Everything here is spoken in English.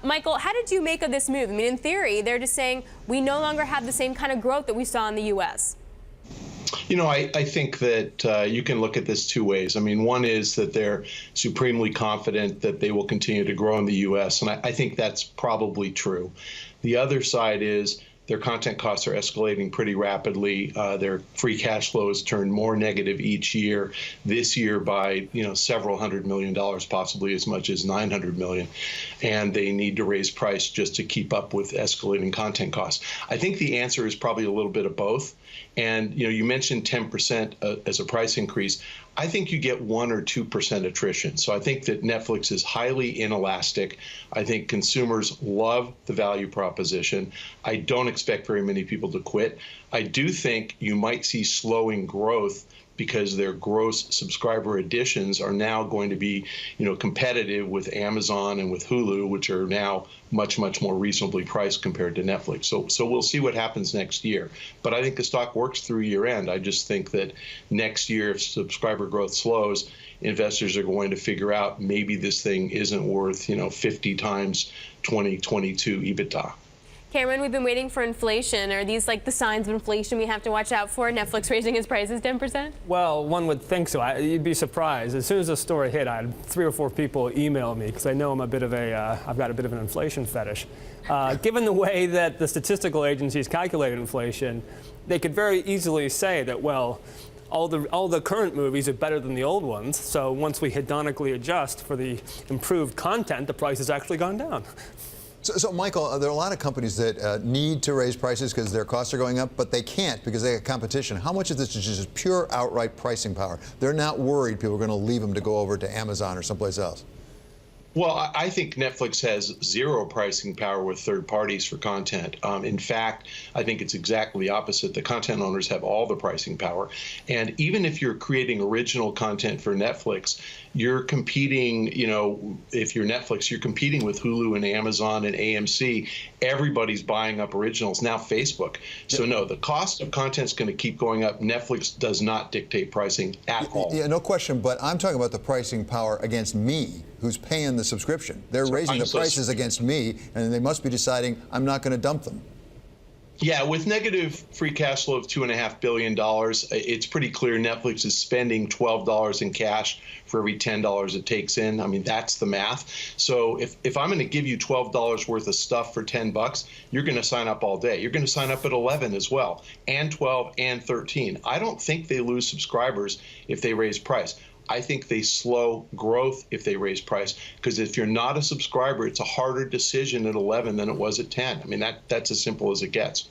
Michael, how did you make of this move? I mean, in theory, they're just saying we no longer have the same kind of growth that we saw in the U.S. You know, I think that you can look at this two ways. I mean, one is that they're supremely confident that they will continue to grow in the U.S., and I think that's probably true. The other side is their content costs are escalating pretty rapidly. Their free cash flow has turned more negative each year. This year by several $100 million, possibly as much as $900 million, and they need to raise price just to keep up with escalating content costs. I think the answer is probably a little bit of both. And you mentioned 10% as a price increase. I think you get 1 or 2% attrition. So I think that Netflix is highly inelastic. I think consumers love the value proposition. I don't expect very many people to quit. I do think you might see slowing growth because their gross subscriber additions are now going to be, competitive with Amazon and with Hulu, which are now much, much more reasonably priced compared to Netflix. So we'll see what happens next year. But I think the stock works through year end. I just think that next year, if subscriber growth slows, investors are going to figure out maybe this thing isn't worth, 50 times 2022 EBITDA. Cameron, we've been waiting for inflation. Are these like the signs of inflation we have to watch out for? Netflix raising its prices 10%? Well, one would think so. You'd be surprised. As soon as the story hit, I had 3 or 4 people email me because I know I'm I've got a bit of an inflation fetish. Given the way that the statistical agencies calculate inflation, they could very easily say that, well, all the current movies are better than the old ones. So once we hedonically adjust for the improved content, the price has actually gone down. So, Michael, there are a lot of companies that need to raise prices because their costs are going up, but they can't because they have competition. How much of this is just pure outright pricing power? They're not worried people are going to leave them to go over to Amazon or someplace else. Well, I think Netflix has zero pricing power with third parties for content. In fact, I think it's exactly the opposite. The content owners have all the pricing power. And even if you're creating original content for Netflix, you're competing, if you're Netflix, you're competing with Hulu and Amazon and AMC. Everybody's buying up originals, now Facebook. So no, the cost of content is going to keep going up. Netflix does not dictate pricing at all. Yeah, no question, but I'm talking about the pricing power against me, who's paying the subscription. They're raising the prices against me, and they must be deciding I'm not going to dump them. Yeah, with negative free cash flow of $2.5 billion, it's pretty clear Netflix is spending $12 in cash for every $10 it takes in. I mean, that's the math. So if I'm going to give you $12 worth of stuff for $10, you're going to sign up all day. You're going to sign up at 11 as well, and 12 and 13. I don't think they lose subscribers if they raise price. I think they slow growth if they raise price, because if you're not a subscriber, it's a harder decision at 11 than it was at 10. I mean, that's as simple as it gets.